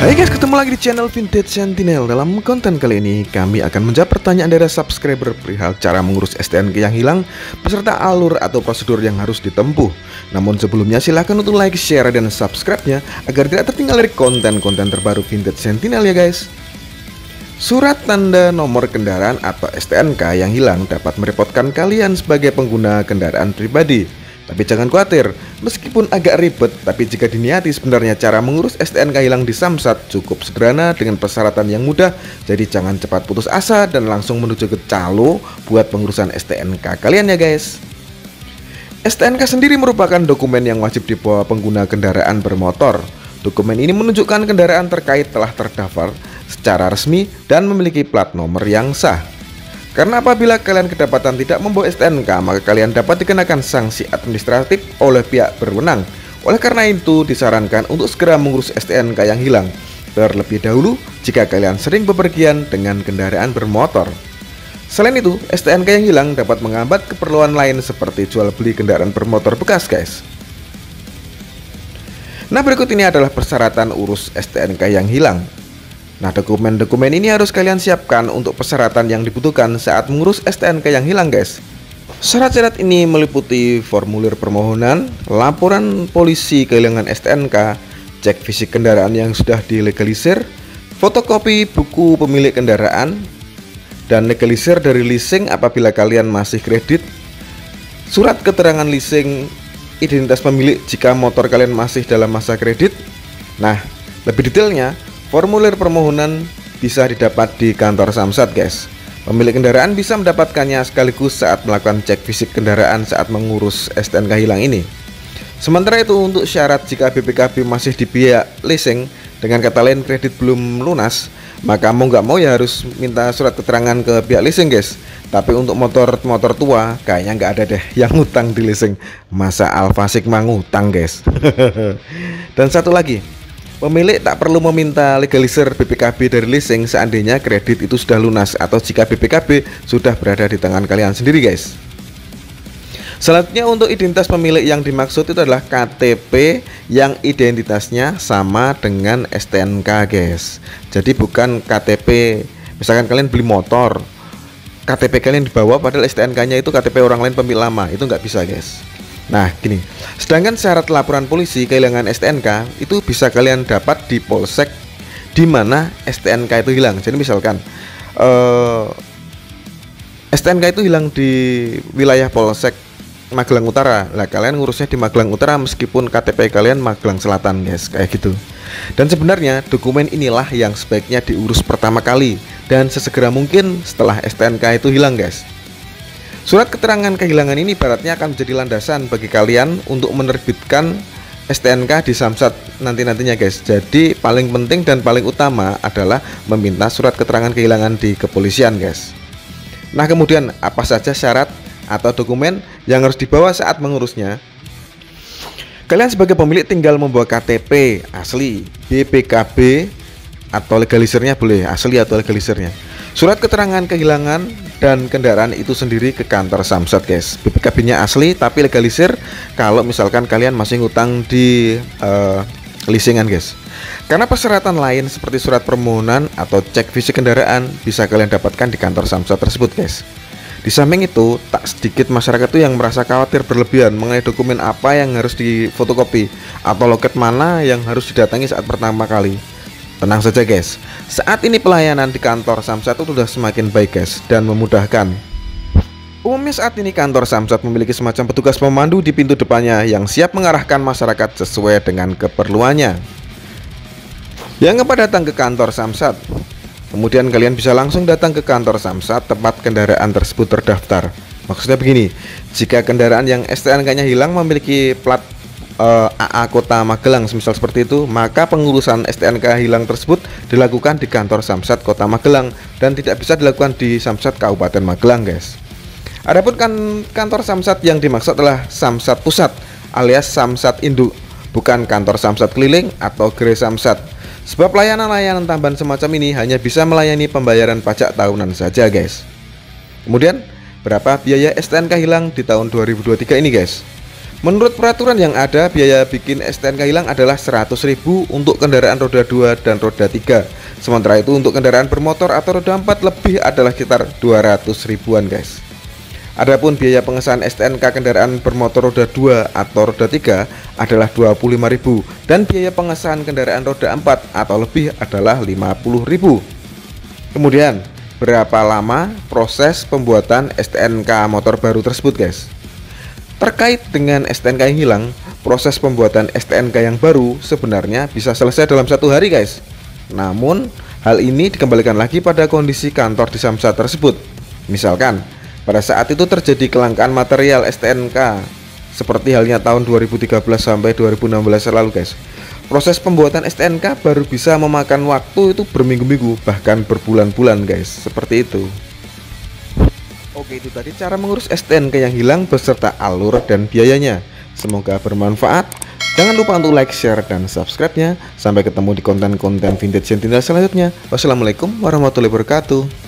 Hai guys, ketemu lagi di channel Vintage Sentinel. Dalam konten kali ini kami akan menjawab pertanyaan dari subscriber perihal cara mengurus STNK yang hilang beserta alur atau prosedur yang harus ditempuh. Namun sebelumnya silahkan untuk like, share, dan subscribe-nya agar tidak tertinggal dari konten-konten terbaru Vintage Sentinel ya guys. Surat tanda nomor kendaraan atau STNK yang hilang dapat merepotkan kalian sebagai pengguna kendaraan pribadi. Tapi jangan khawatir, meskipun agak ribet, tapi jika diniati sebenarnya cara mengurus STNK hilang di Samsat cukup sederhana dengan persyaratan yang mudah. Jadi jangan cepat putus asa dan langsung menuju ke calo buat pengurusan STNK kalian ya guys. STNK sendiri merupakan dokumen yang wajib dibawa pengguna kendaraan bermotor. Dokumen ini menunjukkan kendaraan terkait telah terdaftar secara resmi dan memiliki plat nomor yang sah. Karena apabila kalian kedapatan tidak membawa STNK, maka kalian dapat dikenakan sanksi administratif oleh pihak berwenang. Oleh karena itu, disarankan untuk segera mengurus STNK yang hilang terlebih dahulu jika kalian sering bepergian dengan kendaraan bermotor. Selain itu, STNK yang hilang dapat menghambat keperluan lain seperti jual beli kendaraan bermotor bekas guys. Nah, berikut ini adalah persyaratan urus STNK yang hilang. Nah, dokumen-dokumen ini harus kalian siapkan untuk persyaratan yang dibutuhkan saat mengurus STNK yang hilang guys. Syarat-syarat ini meliputi formulir permohonan, laporan polisi kehilangan STNK, cek fisik kendaraan yang sudah dilegalisir, fotokopi buku pemilik kendaraan, dan legalisir dari leasing apabila kalian masih kredit, surat keterangan leasing identitas pemilik jika motor kalian masih dalam masa kredit. Nah, lebih detailnya, formulir permohonan bisa didapat di kantor Samsat guys. Pemilik kendaraan bisa mendapatkannya sekaligus saat melakukan cek fisik kendaraan saat mengurus STNK hilang ini. Sementara itu untuk syarat jika BPKB masih di pihak leasing, dengan kata lain kredit belum lunas, maka mau nggak mau ya harus minta surat keterangan ke pihak leasing guys. Tapi untuk motor-motor tua kayaknya nggak ada deh yang ngutang di leasing. Masa Alfa Sigma ngutang guys. Dan satu lagi, pemilik tak perlu meminta legalisir BPKB dari leasing seandainya kredit itu sudah lunas atau jika BPKB sudah berada di tangan kalian sendiri guys. Selanjutnya untuk identitas pemilik yang dimaksud itu adalah KTP yang identitasnya sama dengan STNK guys. Jadi bukan KTP, misalkan kalian beli motor, KTP kalian dibawa padahal STNK-nya itu KTP orang lain pemilik lama, itu nggak bisa guys. Nah gini, sedangkan syarat laporan polisi kehilangan STNK itu bisa kalian dapat di polsek di mana STNK itu hilang. Jadi misalkan STNK itu hilang di wilayah polsek Magelang Utara, lah kalian ngurusnya di Magelang Utara meskipun KTP kalian Magelang Selatan guys, kayak gitu. Dan sebenarnya dokumen inilah yang sebaiknya diurus pertama kali dan sesegera mungkin setelah STNK itu hilang guys. Surat keterangan kehilangan ini ibaratnya akan menjadi landasan bagi kalian untuk menerbitkan STNK di Samsat nanti-nantinya guys. Jadi paling penting dan paling utama adalah meminta surat keterangan kehilangan di kepolisian guys. Nah kemudian apa saja syarat atau dokumen yang harus dibawa saat mengurusnya? Kalian sebagai pemilik tinggal membawa KTP asli, BPKB atau legalisirnya boleh, asli atau legalisirnya, surat keterangan kehilangan dan kendaraan itu sendiri ke kantor Samsat guys. BPKB-nya asli tapi legalisir kalau misalkan kalian masih ngutang di leasingan guys. Karena persyaratan lain seperti surat permohonan atau cek fisik kendaraan bisa kalian dapatkan di kantor Samsat tersebut guys. Di samping itu, tak sedikit masyarakat tuh yang merasa khawatir berlebihan mengenai dokumen apa yang harus difotokopi atau loket mana yang harus didatangi saat pertama kali. Tenang saja guys, saat ini pelayanan di kantor Samsat itu sudah semakin baik guys dan memudahkan. Umumnya saat ini kantor Samsat memiliki semacam petugas pemandu di pintu depannya yang siap mengarahkan masyarakat sesuai dengan keperluannya. Yang kepada datang ke kantor Samsat, kemudian kalian bisa langsung datang ke kantor Samsat tempat kendaraan tersebut terdaftar. Maksudnya begini, jika kendaraan yang STNK-nya hilang memiliki plat AA Kota Magelang semisal seperti itu, maka pengurusan STNK hilang tersebut dilakukan di kantor Samsat Kota Magelang dan tidak bisa dilakukan di Samsat Kabupaten Magelang guys. Adapun kantor Samsat yang dimaksud adalah Samsat Pusat alias Samsat Induk, bukan kantor Samsat Keliling atau Gerai Samsat. Sebab layanan-layanan tambahan semacam ini hanya bisa melayani pembayaran pajak tahunan saja guys. Kemudian berapa biaya STNK hilang di tahun 2023 ini guys? Menurut peraturan yang ada, biaya bikin STNK hilang adalah 100.000 untuk kendaraan roda 2 dan roda 3. Sementara itu untuk kendaraan bermotor atau roda 4 lebih adalah sekitar 200 ribuan guys. Adapun biaya pengesahan STNK kendaraan bermotor roda 2 atau roda 3 adalah 25.000 dan biaya pengesahan kendaraan roda 4 atau lebih adalah 50.000. Kemudian, berapa lama proses pembuatan STNK motor baru tersebut guys? Terkait dengan STNK yang hilang, proses pembuatan STNK yang baru sebenarnya bisa selesai dalam 1 hari guys. Namun, hal ini dikembalikan lagi pada kondisi kantor di Samsat tersebut. Misalkan, pada saat itu terjadi kelangkaan material STNK, seperti halnya tahun 2013 sampai 2016 lalu guys. Proses pembuatan STNK baru bisa memakan waktu itu berminggu-minggu, bahkan berbulan-bulan guys, seperti itu. Oke, itu tadi cara mengurus STNK yang hilang beserta alur dan biayanya. Semoga bermanfaat. Jangan lupa untuk like, share, dan subscribe-nya. Sampai ketemu di konten-konten vintage sentinel selanjutnya. Wassalamualaikum warahmatullahi wabarakatuh.